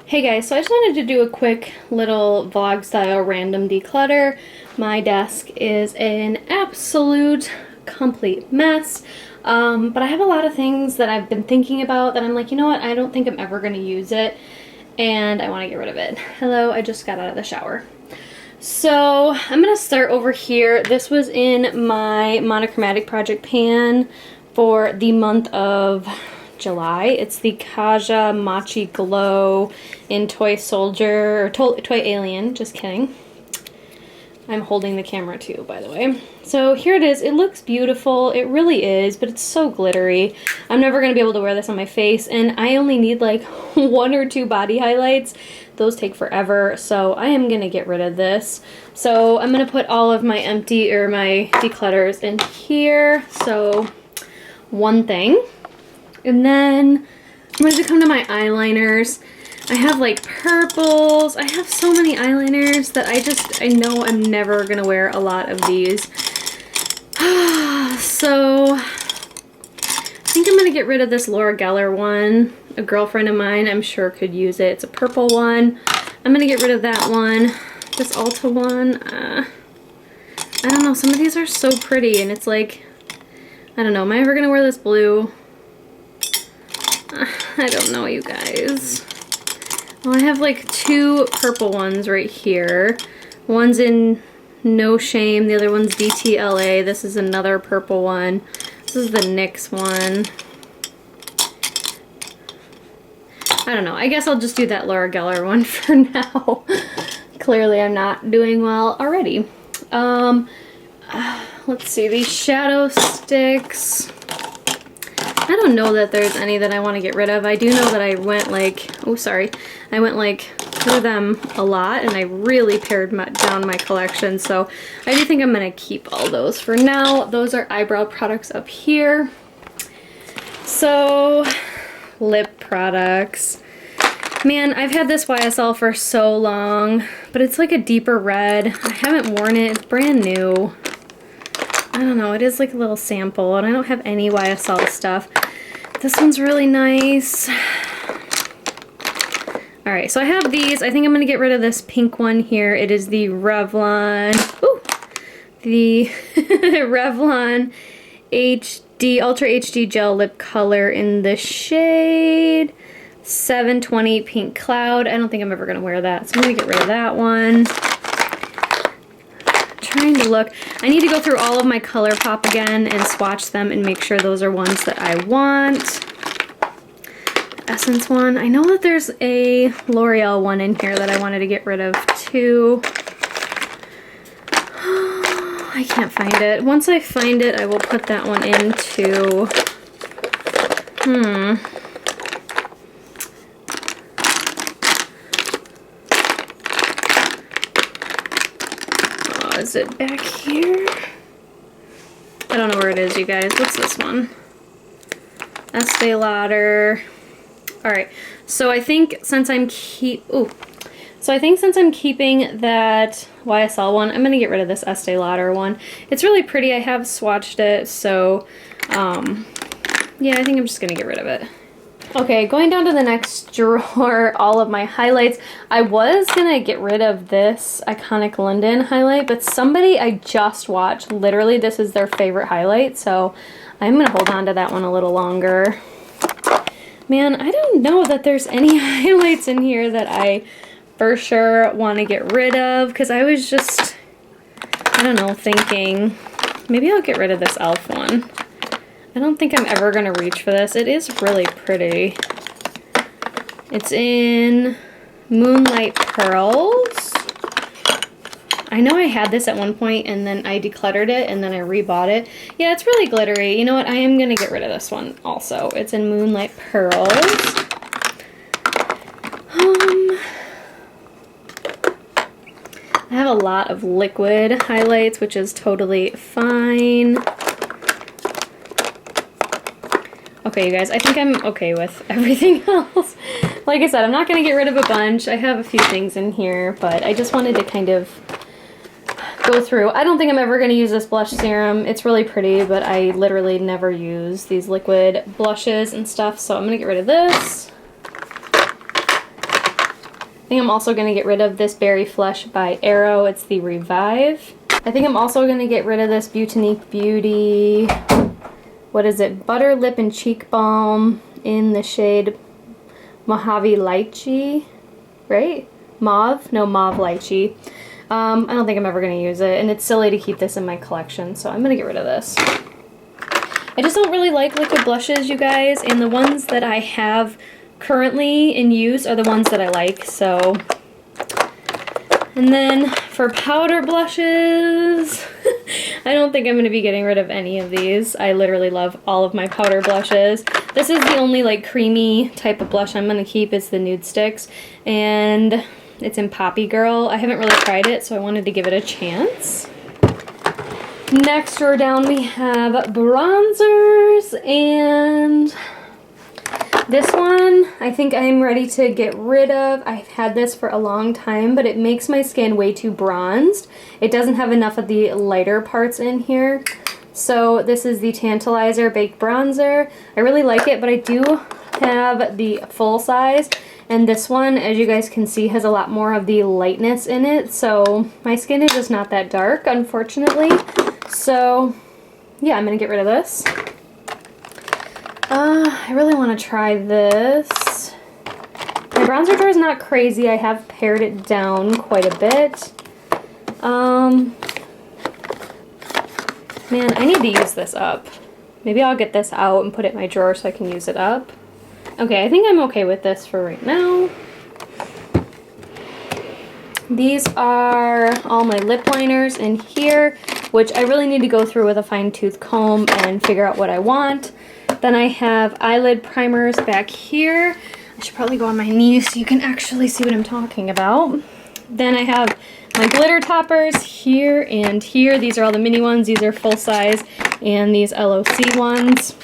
Hey guys, so I just wanted to do a quick little vlog style random declutter. My desk is an absolute complete mess, but I have a lot of things that I've been thinking about that I'm like, you know what, I don't think I'm ever going to use it, and I want to get rid of it. Hello, I just got out of the shower. So I'm going to start over here. This was in my monochromatic project pan for the month of July. It's the Kaja Mochi Glow in Toy Soldier, or Toy Alien, just kidding. I'm holding the camera too, by the way. So here it is. It looks beautiful. It really is, but it's so glittery. I'm never going to be able to wear this on my face, and I only need like 1 or 2 body highlights. Those take forever, so I am going to get rid of this. So I'm going to put all of my my declutters in here. So one thing. And then I'm going to come to my eyeliners. I have like purples. I have so many eyeliners that I know I'm never going to wear a lot of these. So I think I'm going to get rid of this Gellar one. A girlfriend of mine, I'm sure, could use it. It's a purple one. I'm going to get rid of that one. This Ulta one. I don't know. Some of these are so pretty, and it's like, I don't know. Am I ever going to wear this blue? I don't know, you guys. Well, I have like 2 purple ones right here. One's in No Shame, the other one's DTLA. This is another purple one. This is the NYX one. I don't know. I guess I'll just do that Gellar one for now. Clearly I'm not doing well already. Let's see, these shadow sticks. I don't know that there's any that I want to get rid of. I do know that I went like, I went like through them a lot, and I really pared down my collection. So I do think I'm going to keep all those for now. Those are eyebrow products up here. So lip products. Man, I've had this YSL for so long, but it's like a deeper red. I haven't worn it. It's brand new. I don't know, it is like a little sample, and I don't have any YSL stuff. This one's really nice. Alright, so I have these. I think I'm going to get rid of this pink one here. It is the Revlon, the Revlon Ultra HD Gel Lip Color in the shade 720 Pink Cloud. I don't think I'm ever going to wear that, so I'm going to get rid of that one. Trying to look. I need to go through all of my Colourpop again and swatch them and make sure those are ones that I want. Essence one. I know that there's a L'Oreal one in here that I wanted to get rid of too. I can't find it. Once I find it, I will put that one into... Is it back here? I don't know where it is, you guys. What's this one? Estee Lauder. Alright, so I think since I'm keeping that YSL one, I'm going to get rid of this Estee Lauder one. It's really pretty. I have swatched it, so yeah, I think I'm just going to get rid of it. Okay, going down to the next drawer, all of my highlights. I was gonna get rid of this Iconic London highlight, but somebody I just watched, literally this is their favorite highlight, so I'm gonna hold on to that one a little longer. Man, I don't know that there's any highlights in here that I for sure want to get rid of, because I was just, I don't know, thinking maybe I'll get rid of this e.l.f. one. I don't think I'm ever going to reach for this. It is really pretty. It's in Moonlight Pearls. I know I had this at one point, and then I decluttered it, and then I rebought it. Yeah, it's really glittery. You know what? I am going to get rid of this one also. It's in Moonlight Pearls. I have a lot of liquid highlights, which is totally fine. Okay, you guys, I think I'm okay with everything else. Like I said, I'm not going to get rid of a bunch. I have a few things in here, but I just wanted to kind of go through. I don't think I'm ever going to use this blush serum. It's really pretty, but I literally never use these liquid blushes and stuff, so I'm going to get rid of this. think I'm also going to get rid of this Berry Flush by Arrow. It's the Revive. I think I'm also going to get rid of this Beautaniq Beauty, what is it, Butter Lip and Cheek Balm in the shade Mojave Lychee, right? Mauve? No, Mauve Lychee. I don't think I'm ever going to use it, and it's silly to keep this in my collection, so I'm going to get rid of this. I just don't really like liquid blushes, you guys, and the ones that I have currently in use are the ones that I like, so. And then for powder blushes, I don't think I'm going to be getting rid of any of these. I literally love all of my powder blushes. This is the only like creamy type of blush I'm going to keep. It's the Nude Sticks, and it's in Poppy Girl. I haven't really tried it, so I wanted to give it a chance. Next row down we have bronzers, and this one I think I'm ready to get rid of. I've had this for a long time, but it makes my skin way too bronzed. It doesn't have enough of the lighter parts in here. So this is the Tantalizer Baked Bronzer. I really like it, but I do have the full size, and this one, as you guys can see, has a lot more of the lightness in it. So my skin is just not that dark, unfortunately. So yeah, I'm gonna get rid of this. I really want to try this. My bronzer drawer is not crazy. I have pared it down quite a bit. Man, I need to use this up. Maybe I'll get this out and put it in my drawer so I can use it up. Okay, I think I'm okay with this for right now. These are all my lip liners in here, which I really need to go through with a fine-tooth comb and figure out what I want. Then I have eyelid primers back here. I should probably go on my knees so you can actually see what I'm talking about. Then I have my glitter toppers here and here. These are all the mini ones. These are full size, and these LOC ones.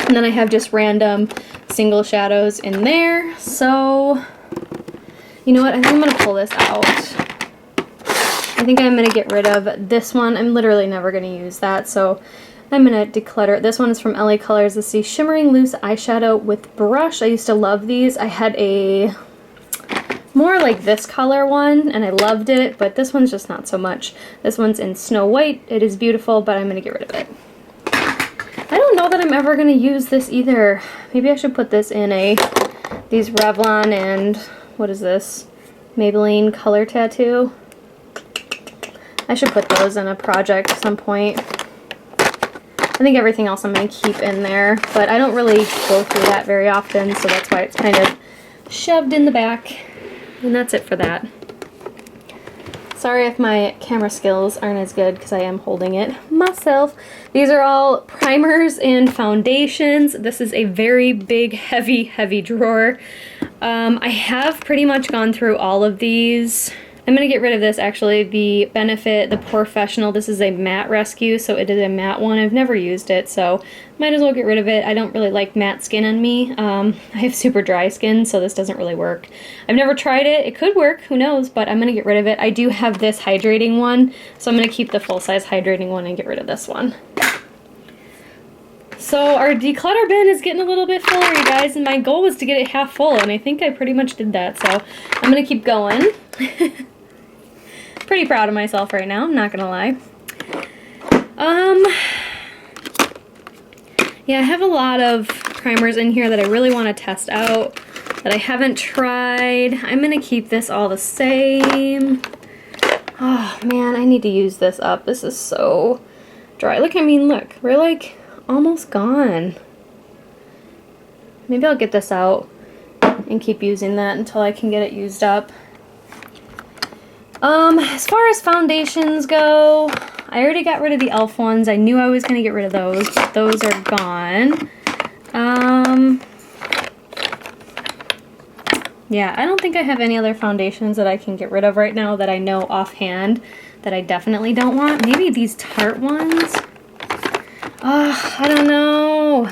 And then I have just random single shadows in there. So, you know what? I think I'm going to pull this out. I think I'm going to get rid of this one. I'm literally never going to use that, so I'm going to declutter. This one is from LA Colors. This is the Shimmering Loose Eyeshadow with Brush. I used to love these. I had a more like this color one, and I loved it, but this one's just not so much. This one's in Snow White. It is beautiful, but I'm going to get rid of it. I don't know that I'm ever going to use this either. Maybe I should put this in these Revlon and, what is this? Maybelline Color Tattoo. I should put those in a project at some point. I think everything else I'm going to keep in there, but I don't really go through that very often, so that's why it's kind of shoved in the back. And that's it for that. Sorry if my camera skills aren't as good because I am holding it myself. These are all primers and foundations. This is a very big, heavy drawer. I have pretty much gone through all of these. I'm going to get rid of this, actually, the Benefit, the Professional. This is a matte rescue, so it is a matte one. I've never used it, so might as well get rid of it. I don't really like matte skin on me. I have super dry skin, so this doesn't really work. I've never tried it. It could work, who knows, but I'm going to get rid of it. I do have this hydrating one, so I'm going to keep the full-size hydrating one and get rid of this one. So our declutter bin is getting a little bit fuller, you guys, and my goal was to get it half full, and I think I pretty much did that, so I'm going to keep going. Pretty proud of myself right now, I'm not gonna lie. Yeah, I have a lot of primers in here that I really want to test out that I haven't tried. I'm gonna keep this all the same. Oh man, I need to use this up. This is so dry. Look, I mean, look, we're like almost gone. Maybe I'll get this out and keep using that until I can get it used up. As far as foundations go, I already got rid of the e.l.f. ones. I knew I was going to get rid of those, but those are gone. Yeah, I don't think I have any other foundations that I can get rid of right now that I know offhand that I definitely don't want. Maybe these Tarte ones? I don't know.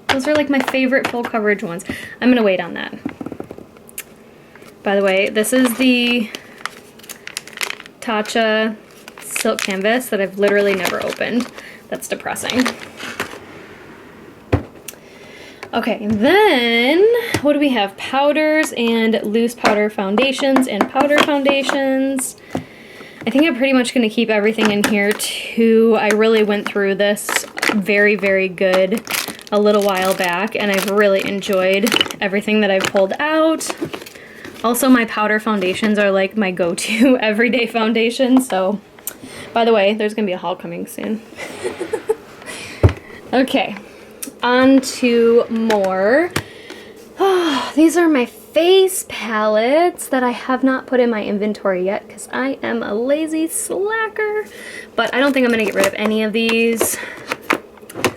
Those are like my favorite full coverage ones. I'm going to wait on that. By the way, this is the Tatcha silk canvas that I've literally never opened. That's depressing. Okay, then what do we have? Powders and loose powder foundations and powder foundations. I think I'm pretty much going to keep everything in here too. I really went through this very, very good a little while back, and I've really enjoyed everything that I've pulled out. Also, my powder foundations are like my go-to everyday foundation, so by the way, there's going to be a haul coming soon. Okay. On to more. Oh, these are my face palettes that I have not put in my inventory yet because I am a lazy slacker. But I don't think I'm going to get rid of any of these. I'm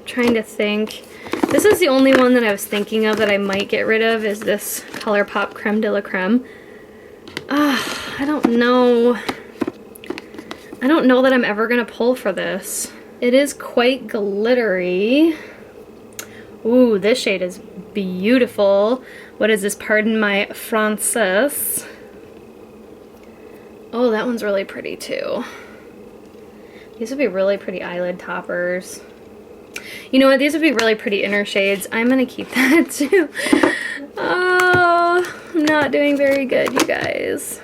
trying to think. This is the only one that I was thinking of that I might get rid of, is this Colourpop Creme de la Creme. I don't know. I don't know that I'm ever going to pull for this. It is quite glittery. Ooh, this shade is beautiful. What is this? Pardon my Frances. Oh, that one's really pretty too. These would be really pretty eyelid toppers. You know what? These would be really pretty inner shades. I'm gonna keep that too. Oh, I'm not doing very good, you guys.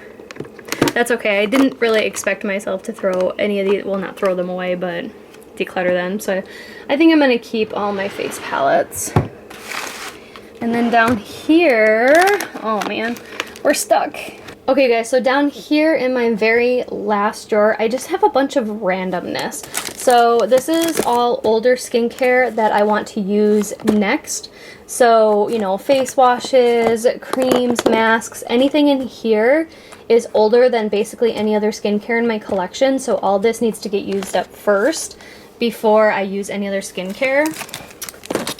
That's okay. I didn't really expect myself to throw any of these. Well, not throw them away, but declutter them. So I think I'm going to keep all my face palettes. And then down here, oh man, we're stuck. Okay guys, so down here in my very last drawer, I just have a bunch of randomness. So this is all older skincare that I want to use next. So, you know, face washes, creams, masks, anything in here is older than basically any other skincare in my collection. So all this needs to get used up first before I use any other skincare.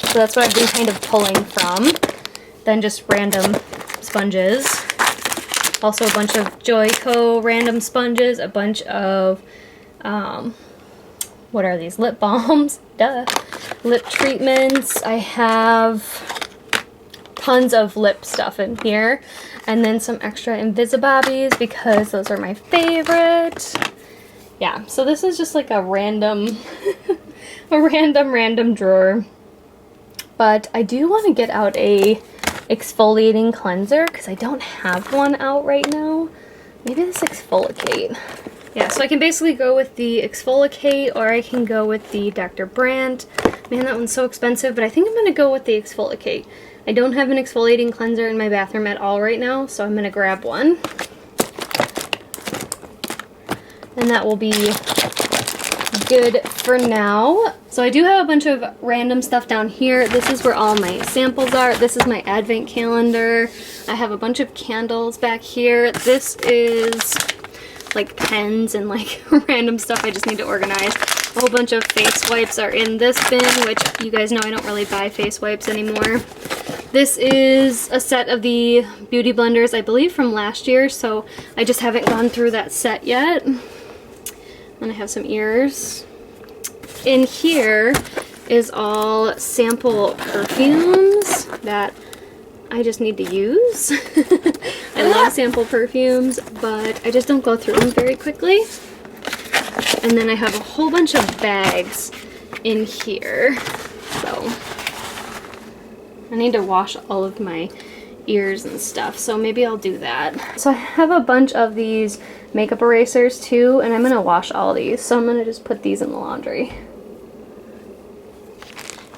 So that's what I've been kind of pulling from. Then just random sponges. Also a bunch of Joico random sponges, a bunch of, what are these? Lip balms, duh. Lip treatments. I have tons of lip stuff in here. And then some extra Invisibobbies because those are my favorite. Yeah, so this is just like a random, random drawer. But I do want to get out a exfoliating cleanser because I don't have one out right now. Maybe this Exfoliate. Yeah, so I can basically go with the Exfoliate or I can go with the Dr. Brandt. Man, that one's so expensive, but I think I'm going to go with the Exfoliate. I don't have an exfoliating cleanser in my bathroom at all right now, so I'm going to grab one. And that will be good for now. So I do have a bunch of random stuff down here. This is where all my samples are. This is my advent calendar. I have a bunch of candles back here. This is like pens and like random stuff I just need to organize. A whole bunch of face wipes are in this bin, which you guys know I don't really buy face wipes anymore. This is a set of the beauty blenders, I believe from last year, so I just haven't gone through that set yet. And I have some ears. In here is all sample perfumes that I just need to use. I love sample perfumes, but I just don't go through them very quickly. And then I have a whole bunch of bags in here. So I need to wash all of my ears and stuff, so maybe I'll do that. So I have a bunch of these makeup erasers too, and I'm gonna wash all these, so I'm gonna just put these in the laundry.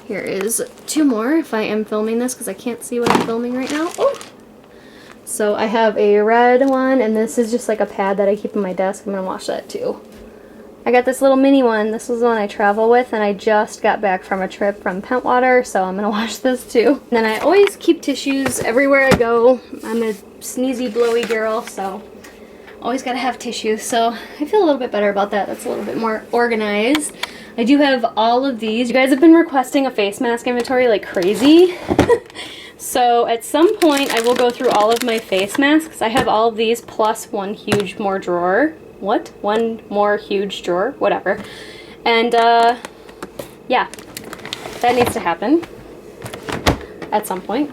Here is two more if I am filming this because I can't see what I'm filming right now. Oh! So I have a red one, and this is just like a pad that I keep on my desk. I'm gonna wash that too. I got this little mini one. This is the one I travel with, and I just got back from a trip from Pentwater, so I'm gonna wash this too. And then I always keep tissues everywhere I go. I'm a sneezy, blowy girl, so always gotta have tissues. So I feel a little bit better about that. That's a little bit more organized. I do have all of these. You guys have been requesting a face mask inventory like crazy. So at some point I will go through all of my face masks. I have all of these plus one huge more drawer. What? One more huge drawer? Whatever. And yeah, that needs to happen at some point.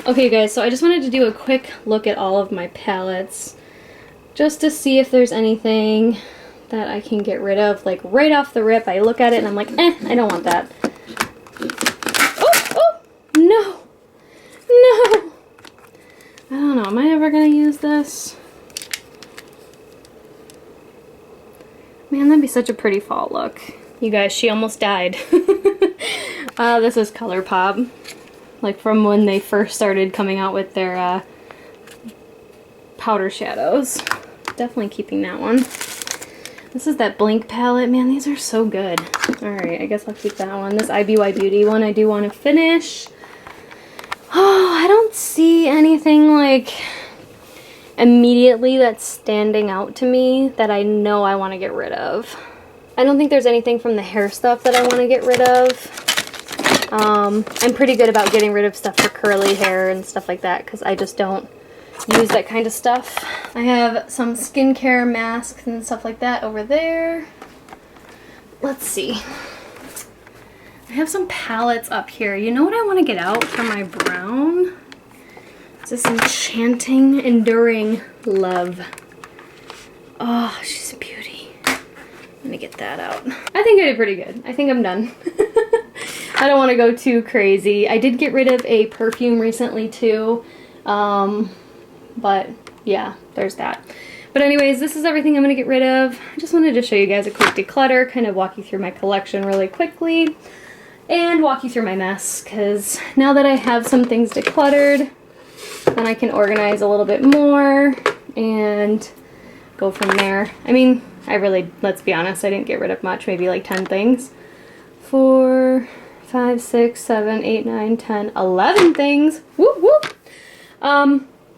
Okay guys, so I just wanted to do a quick look at all of my palettes just to see if there's anything that I can get rid of. Like right off the rip, I look at it and I'm like, I don't want that. don't know, am I ever gonna use this? Man, that'd be such a pretty fall look. You guys, she almost died. This is Colourpop. Like from when they first started coming out with their powder shadows. Definitely keeping that one. This is that Blink palette. Man, these are so good. Alright, I guess I'll keep that one. This IBY Beauty one I do want to finish. Oh, I don't see anything like immediately that's standing out to me that I know I want to get rid of. I don't think there's anything from the hair stuff that I want to get rid of. I'm pretty good about getting rid of stuff for curly hair and stuff like that because I just don't use that kind of stuff. I have some skincare masks and stuff like that over there. Let's see. I have some palettes up here. You know what I want to get out for my brown? It's this Enchanting Enduring Love. Oh, she's a beauty. Let me get that out. I think I did pretty good. I think I'm done. I don't want to go too crazy. I did get rid of a perfume recently too. But yeah, there's that. But anyways, this is everything I'm going to get rid of. I just wanted to show you guys a quick declutter, kind of walk you through my collection really quickly, and walk you through my mess, because now that I have some things decluttered, then I can organize a little bit more and go from there. I mean, I really, let's be honest, I didn't get rid of much, maybe like 10 things. 4, 5, 6, 7, 8, 9, 10, 11 things. Whoop, whoop.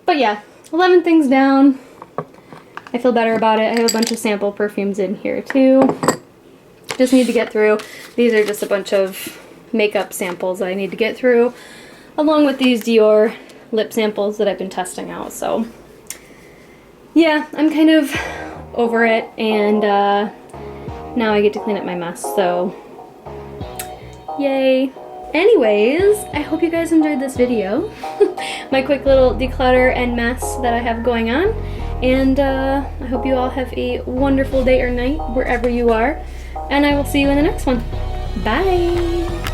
But yeah, 11 things down. I feel better about it. I have a bunch of sample perfumes in here too. Just need to get through. These are just a bunch of makeup samples that I need to get through, along with these Dior lip samples that I've been testing out. So yeah, I'm kind of over it, and now I get to clean up my mess, so yay. Anyways, I hope you guys enjoyed this video. My quick little declutter and mess that I have going on. And I hope you all have a wonderful day or night wherever you are. And I will see you in the next one. Bye!